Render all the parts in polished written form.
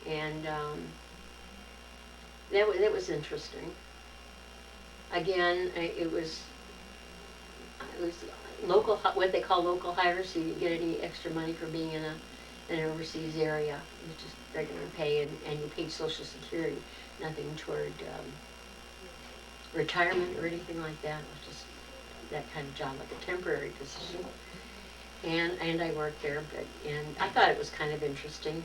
And that was interesting. Again, it was local, what they call local hire, so you didn't get any extra money for being in an overseas area. It was just regular pay, and you paid Social Security, nothing toward retirement or anything like that. It was just that kind of job, like a temporary position. And I worked there, and I thought it was kind of interesting.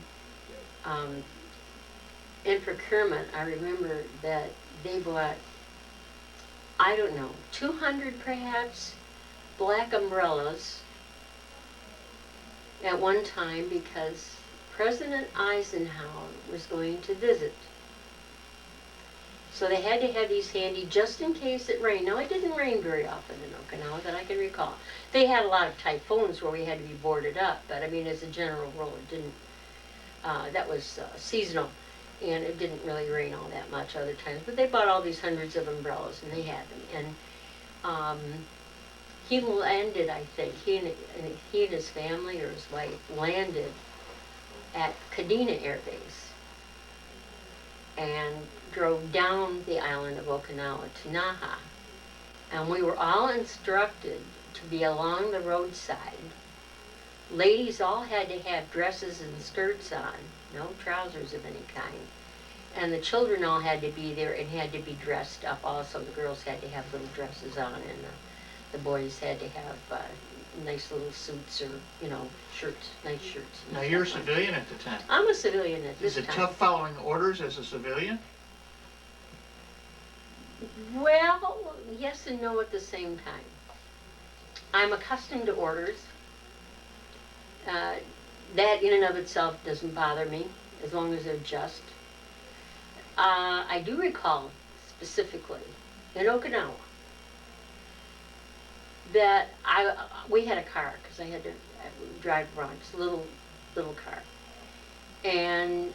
In procurement, I remember that they bought, I don't know, 200 perhaps black umbrellas at one time because President Eisenhower was going to visit. So they had to have these handy just in case it rained. Now, it didn't rain very often in Okinawa that I can recall. They had a lot of typhoons where we had to be boarded up, but I mean, as a general rule, it didn't, that was seasonal, and it didn't really rain all that much other times. But they bought all these hundreds of umbrellas, and they had them. And he landed, I think, he and his family or his wife landed at Kadena Air Base and drove down the island of Okinawa to Naha. And we were all instructed to be along the roadside. Ladies all had to have dresses and skirts on, no trousers of any kind. And the children all had to be there and had to be dressed up also. The girls had to have little dresses on, and the boys had to have nice little suits or, you know, shirts, nice shirts. Now, you're a civilian at the time. I'm a civilian at this time. Is it tough following orders as a civilian? Well, yes and no at the same time. I'm accustomed to orders. That in and of itself doesn't bother me, as long as they're just. I do recall specifically in Okinawa that we had a car, because I had to drive around, just a little car. And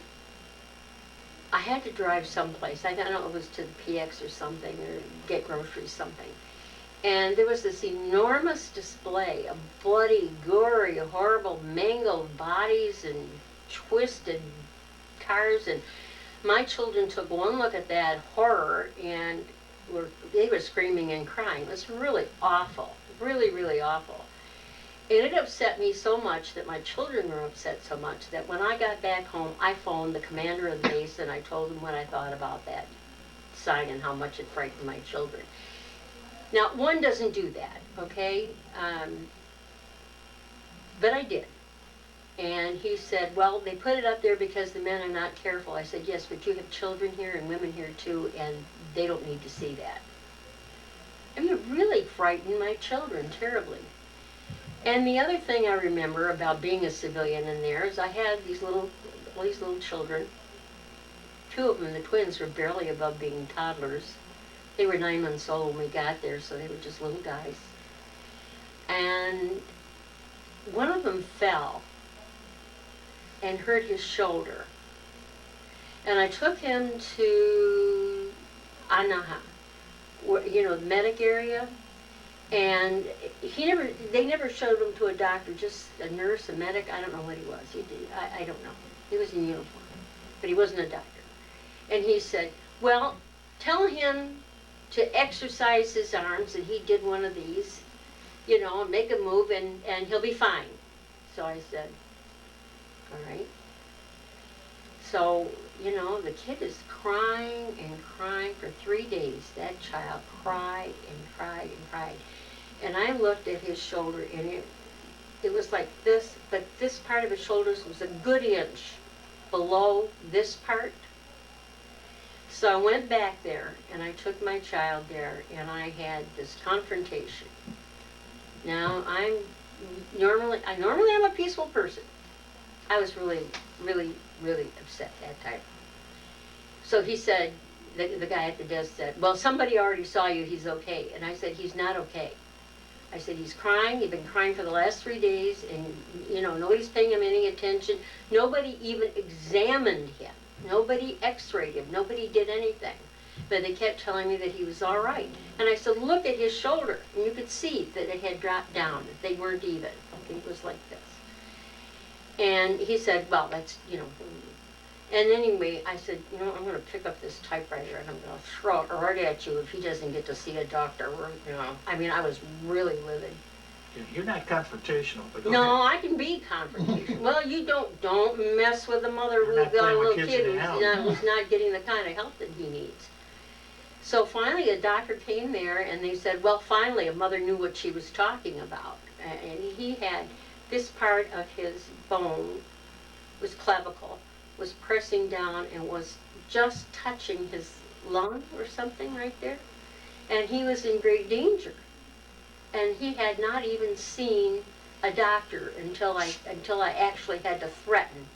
I had to drive someplace. I don't know if it was to the PX or something, or get groceries, something. And there was this enormous display of bloody, gory, horrible, mangled bodies and twisted cars. And my children took one look at that horror, and they were screaming and crying. It was really awful, really, really awful. And it upset me so much that my children were upset so much that when I got back home, I phoned the commander of the base and I told him what I thought about that sign and how much it frightened my children. Now, one doesn't do that, okay? But I did. And he said, well, they put it up there because the men are not careful. I said, yes, but you have children here and women here too, and they don't need to see that. I mean, it really frightened my children terribly. And the other thing I remember about being a civilian in there is I had these little children. Two of them, the twins, were barely above being toddlers. They were 9 months old when we got there, so they were just little guys. And one of them fell and hurt his shoulder. And I took him to Anaha, where, you know, the medic area. And they never showed him to a doctor, just a nurse, a medic. I don't know what he was. I don't know. He was in uniform, but he wasn't a doctor. And he said, well, tell him to exercise his arms, and he did one of these, you know, make a move, and he'll be fine. So I said, all right. So, you know, the kid is crying and crying for 3 days. That child cried and cried and cried. And I looked at his shoulder, and it was like this, but this part of his shoulders was a good inch below this part. So I went back there, and I took my child there, and I had this confrontation. Now, normally I'm a peaceful person. I was really, really, really upset that time. So he said, the guy at the desk said, well, somebody already saw you, he's okay. And I said, he's not okay. I said, he's crying, he's been crying for the last 3 days, and, you know, nobody's paying him any attention. Nobody even examined him. Nobody x-rayed him. Nobody did anything. But they kept telling me that he was all right. And I said, look at his shoulder. And you could see that it had dropped down, that they weren't even. It was like this. And he said, well, that's, you know. And anyway, I said, you know, I'm going to pick up this typewriter and I'm going to throw it right at you if he doesn't get to see a doctor. Or, you know, I mean, I was really livid. You're not confrontational, but go No, ahead. I can be confrontational. Well, you don't mess with the mother You're who's not got a playing with little kids kid in the who's not getting the kind of help that he needs. So finally, a doctor came there and they said, well, finally, a mother knew what she was talking about. And he had this part of his bone, was clavicle, was pressing down and was just touching his lung or something right there. And he was in great danger. And he had not even seen a doctor until I actually had to threaten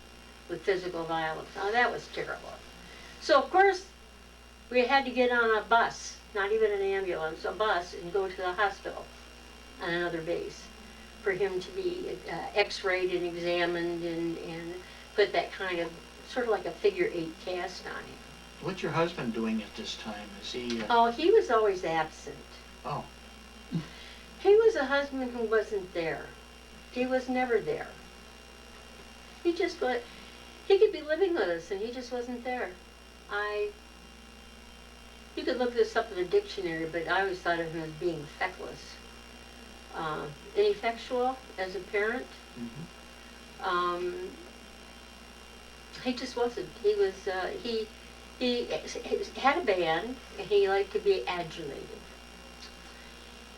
with physical violence. Now that was terrible. So of course we had to get on a bus, not even an ambulance, a bus, and go to the hospital on another base for him to be x-rayed and examined and put that kind of, sort of like a figure 8 cast on him. What's your husband doing at this time? Is he? Oh, he was always absent. Oh. He was a husband who wasn't there. He was never there. He just was, he could be living with us and he just wasn't there. You could look this up in a dictionary, but I always thought of him as being feckless. Ineffectual as a parent. Mm-hmm. He just wasn't. He was, he had a band and he liked to be adulated.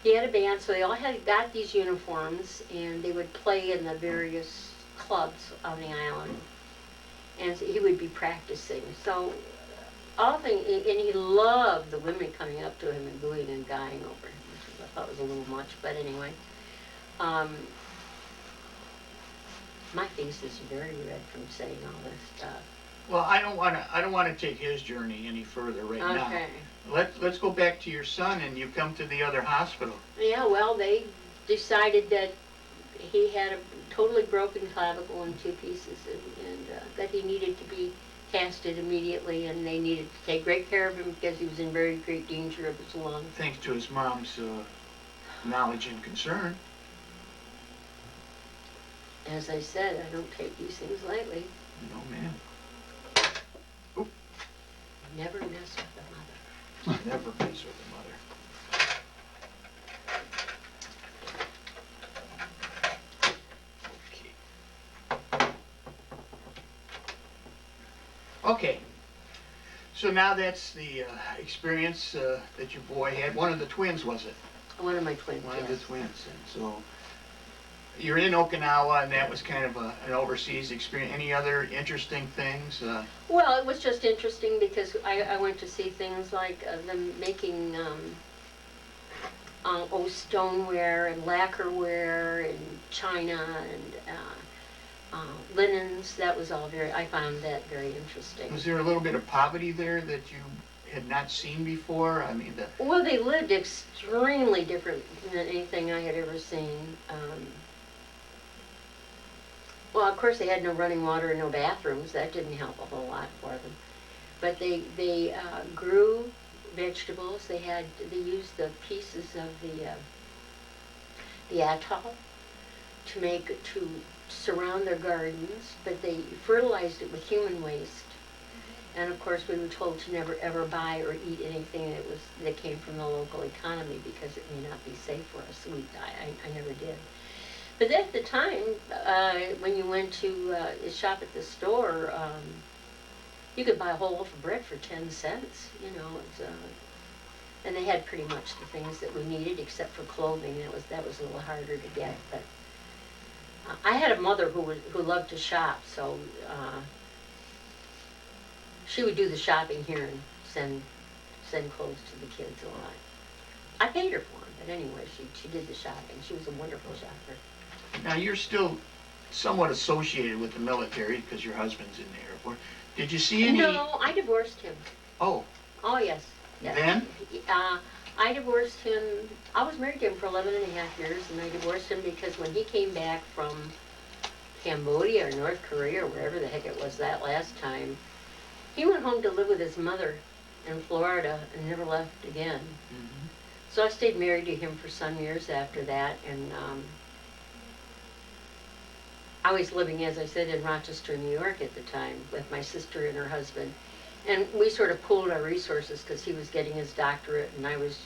He had a band, so they all got these uniforms, and they would play in the various clubs on the island, and he would be practicing. So, and he loved the women coming up to him and gooing and guying over him, which I thought was a little much, but anyway. My face is very red from saying all this stuff. Well, I don't want to take his journey any further right now. Okay. Let's go back to your son, and you come to the other hospital. Yeah, well, they decided that he had a totally broken clavicle in 2 pieces and that he needed to be casted immediately, and they needed to take great care of him because he was in very great danger of his lung. Thanks to his mom's knowledge and concern. As I said, I don't take these things lightly. No, ma'am. Never mess with the mother. Never mess with the mother. Okay. So now that's the experience that your boy had. One of the twins, was it? One of my twins, One yes. of the twins. And so you're in Okinawa, and that was kind of an overseas experience. Any other interesting things? Well, it was just interesting because I went to see things like them making stoneware and lacquerware and china and linens. That was all I found that very interesting. Was there a little bit of poverty there that you had not seen before? I mean, Well, they lived extremely different than anything I had ever seen. Well, of course, they had no running water and no bathrooms. That didn't help a whole lot for them. But they grew vegetables. They used the pieces of the atoll to surround their gardens, but they fertilized it with human waste. And of course, we were told to never ever buy or eat anything that came from the local economy because it may not be safe for us. I never did. But at the time, when you went to shop at the store, you could buy a whole loaf of bread for 10 cents. You know, and they had pretty much the things that we needed, except for clothing. That was a little harder to get. But I had a mother who loved to shop, so she would do the shopping here and send clothes to the kids a lot. I paid her for them, but anyway, she did the shopping. She was a wonderful shopper. now you're still somewhat associated with the military because your husband's in the Air Force. Did you see any? No, I divorced him. Oh, Oh, yes. Yes. then? I divorced him. I was married to him for 11 and a half years, and I divorced him because when he came back from Cambodia or North Korea or wherever the heck it was that last time, he went home to live with his mother in Florida and never left again. Mm-hmm. So I stayed married to him for some years after that, and I was living, as I said, in Rochester, New York at the time with my sister and her husband. And we sort of pooled our resources because he was getting his doctorate and I was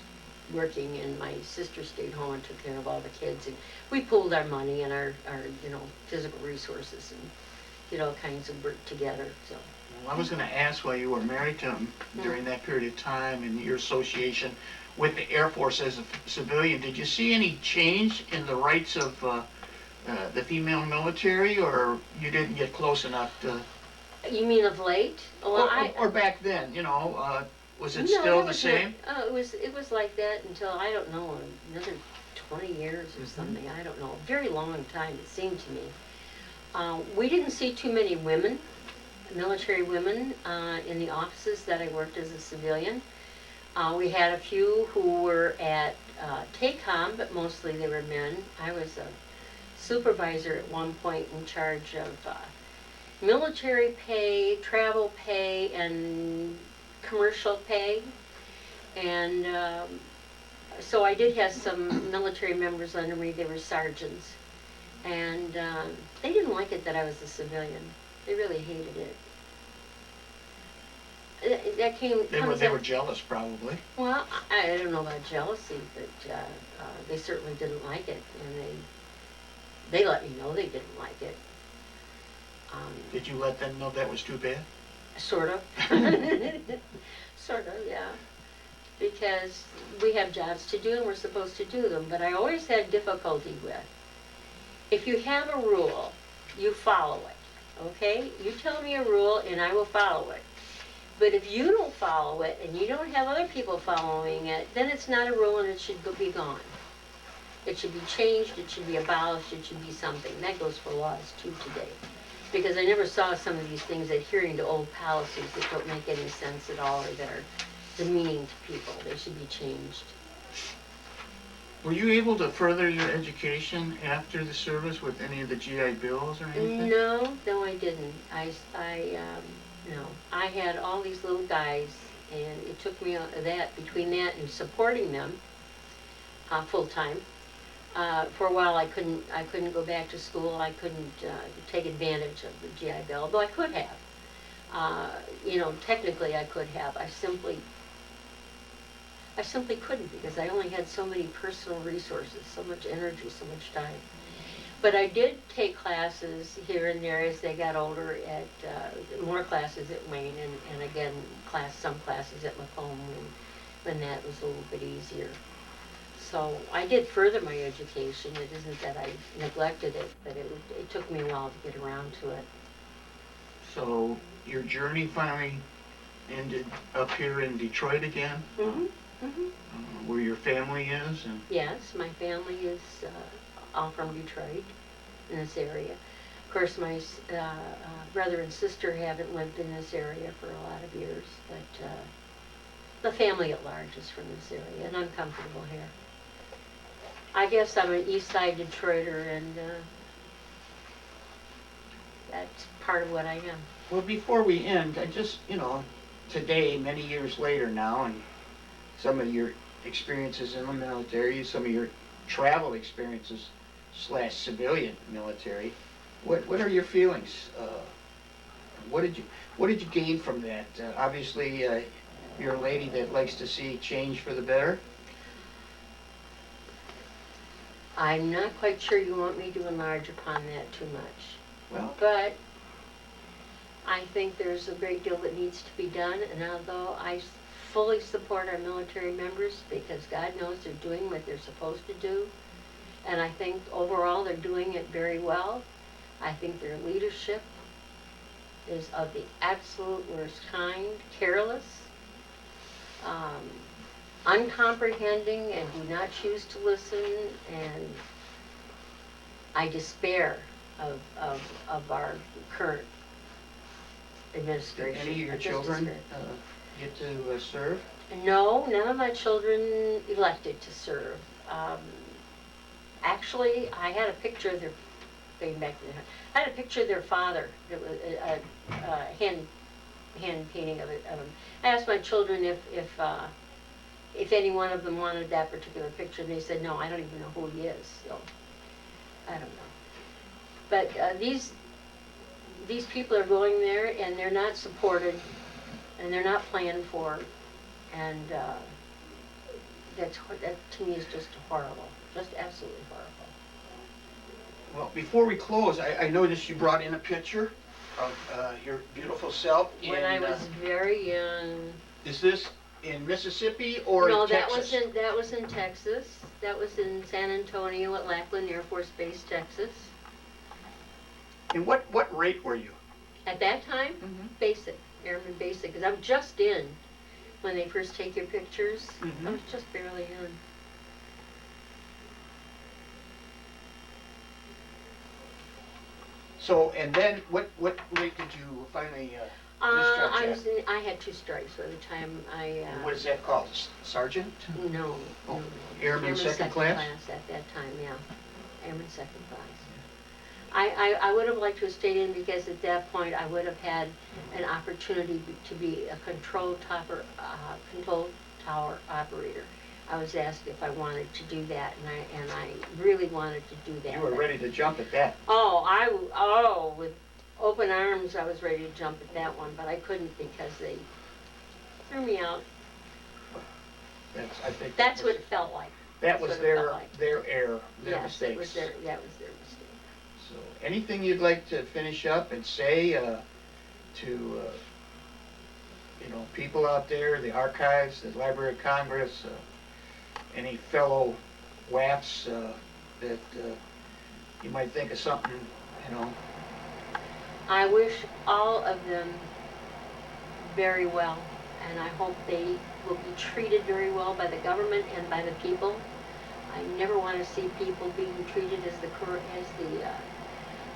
working, and my sister stayed home and took care of all the kids. And we pooled our money and our physical resources and did all kinds of work together. So. Well, I was going to ask, while you were married to him during that period of time and your association with the Air Force as a civilian, did you see any change in the rights of the female military, or you didn't get close enough to? You mean of late? Well, or back then, was it no, still the same? It was like that until, I don't know, another 20 years or something. I don't know. A very long time, it seemed to me. We didn't see too many women, military women, in the offices that I worked as a civilian. We had a few who were at TACOM, but mostly they were men. I was a supervisor at one point in charge of military pay, travel pay, and commercial pay. And so I did have some military members under me. They were sergeants. And they didn't like it that I was a civilian. They really hated it. That They were jealous, probably. Well, I don't know about jealousy, but they certainly didn't like it, and they let me know they didn't like it. Did you let them know that was too bad? Sort of. Sort of, yeah. Because we have jobs to do and we're supposed to do them, but I always had difficulty with, if you have a rule, you follow it, okay? You tell me a rule and I will follow it. But if you don't follow it and you don't have other people following it, then it's not a rule and it should be gone. It should be changed, it should be abolished, it should be something. That goes for laws too today. Because I never saw some of these things adhering to old policies that don't make any sense at all or that are demeaning to people. They should be changed. Were you able to further your education after the service with any of the GI Bills or anything? No, I didn't. No. I had all these little guys, and it took me between that and supporting them full time. For a while, I couldn't go back to school. I couldn't take advantage of the GI Bill, though I could have. Technically, I could have. I simply couldn't, because I only had so many personal resources, so much energy, so much time. But I did take classes here and there as they got older, at more classes at Wayne, and again, some classes at Macomb when that was a little bit easier. So I did further my education. It isn't that I neglected it, but it took me a while to get around to it. So your journey finally ended up here in Detroit again? Mm-hmm. Mm-hmm. Where your family is? Yes, my family is all from Detroit, in this area. Of course, my brother and sister haven't lived in this area for a lot of years, but the family at large is from this area, and I'm comfortable here. I guess I'm an East Side Detroiter, and that's part of what I am. Well, before we end, I just, today, many years later now, and some of your experiences in the military, some of your travel experiences / civilian military, what are your feelings? What did you gain from that? Obviously, you're a lady that likes to see change for the better. I'm not quite sure you want me to enlarge upon that too much. Well, but I think there's a great deal that needs to be done, and although I fully support our military members, because God knows they're doing what they're supposed to do, and I think overall they're doing it very well. I think their leadership is of the absolute worst kind, careless, uncomprehending, and do not choose to listen, and I despair of our current administration. Any of your children get to serve? No, none of my children elected to serve. Actually, I had a picture of I had a picture of their father. It was a hand painting of him. I asked my children if any one of them wanted that particular picture, and they said, no, I don't even know who he is, so I don't know. But these people are going there and they're not supported and they're not planned for, and that to me is just horrible, just absolutely horrible. Well, before we close, I noticed you brought in a picture of your beautiful self. When I was very young. Is this in Mississippi or No, in Texas? that was in Texas. That was in San Antonio at Lackland Air Force Base, Texas. And what rate were you? At that time, basic, airman basic, because I was just in when they first take your pictures. I was just barely in. So, and then what rate did you finally discharge at? I had 2 strikes by the time I. What is that called? Sergeant? No. Oh, no. Airman second class? At that time, yeah. Airman second class. I would have liked to have stayed in because at that point I would have had an opportunity to be a control tower operator. I was asked if I wanted to do that, and I really wanted to do that. You were ready to jump at that. With open arms I was ready to jump at that one, but I couldn't because they threw me out. I think that's what it felt like. That was their error, their yes, mistakes. That was their mistake. So, anything you'd like to finish up and say to people out there, the archives, the Library of Congress, any fellow WAFs that you might think of something, I wish all of them very well, and I hope they will be treated very well by the government and by the people. I never want to see people being treated as the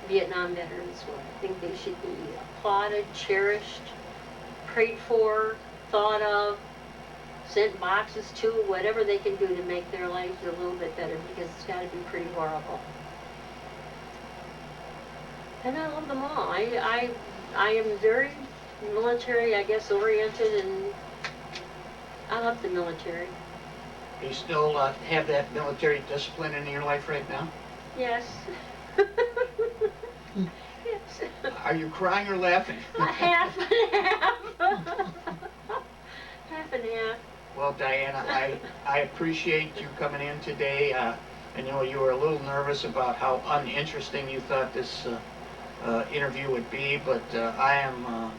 Vietnam veterans were. I think they should be applauded, cherished, prayed for, thought of, sent boxes to, whatever they can do to make their lives a little bit better, because it's got to be pretty horrible. And I love them all. I am very military, I guess, oriented, and I love the military. Do you still have that military discipline in your life right now? Yes. Yes. Are you crying or laughing? Half and half. Half and half. Well, Diana, I appreciate you coming in today. I know you were a little nervous about how uninteresting you thought this interview would be, but I am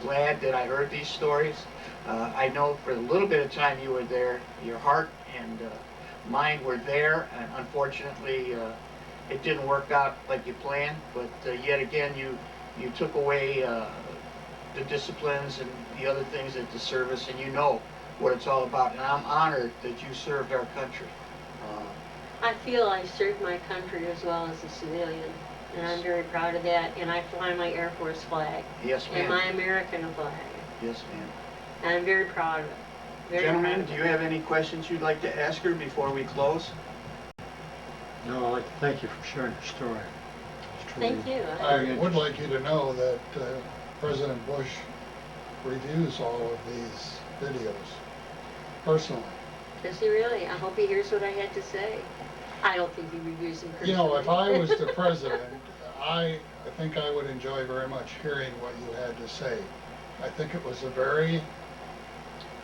glad that I heard these stories. I know for a little bit of time you were there, your heart and mind were there, and unfortunately it didn't work out like you planned, but yet again you took away the disciplines and the other things at the service, and you know what it's all about, and I'm honored that you served our country. I feel I served my country as well as a civilian, and I'm very proud of that, and I fly my Air Force flag. Yes, ma'am. And my American flag. Yes, ma'am. And I'm very proud of it. Gentlemen, do you have any questions you'd like to ask her before we close? No, I'd like to thank you for sharing your story. Thank you. I would like you to know that President Bush reviews all of these videos personally. Does he really? I hope he hears what I had to say. I don't think he reviews them personally. You know, if I was the president, I think I would enjoy very much hearing what you had to say. I think it was a very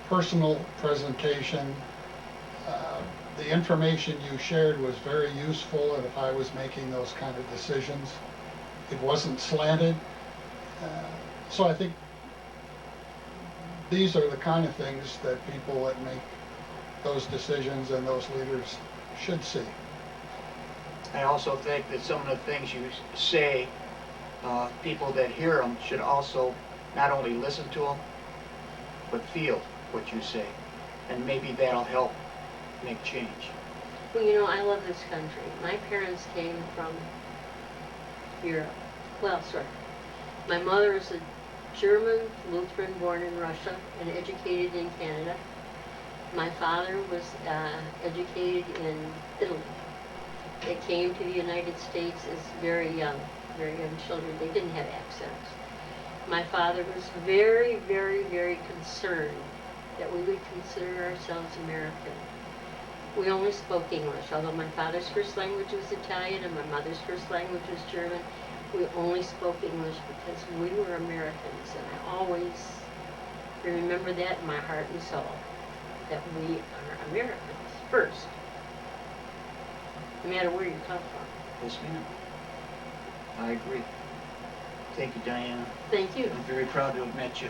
personal presentation. The information you shared was very useful, and if I was making those kind of decisions, it wasn't slanted. So I think these are the kind of things that people that make those decisions and those leaders should see. I also think that some of the things you say, people that hear them should also not only listen to them, but feel what you say. And maybe that'll help make change. Well, you know, I love this country. My parents came from Europe. Well, sorry. My mother is a German Lutheran born in Russia and educated in Canada. My father was educated in Italy. They came to the United States as very young children. They didn't have accents. My father was very, very, very concerned that we would consider ourselves American. we only spoke English. Although my father's first language was Italian and my mother's first language was German, we only spoke English because we were Americans, and I always remember that in my heart and soul, that we are Americans first, no matter where you come from. Yes, ma'am. I agree. Thank you, Diana. Thank you. I'm very proud to have met you.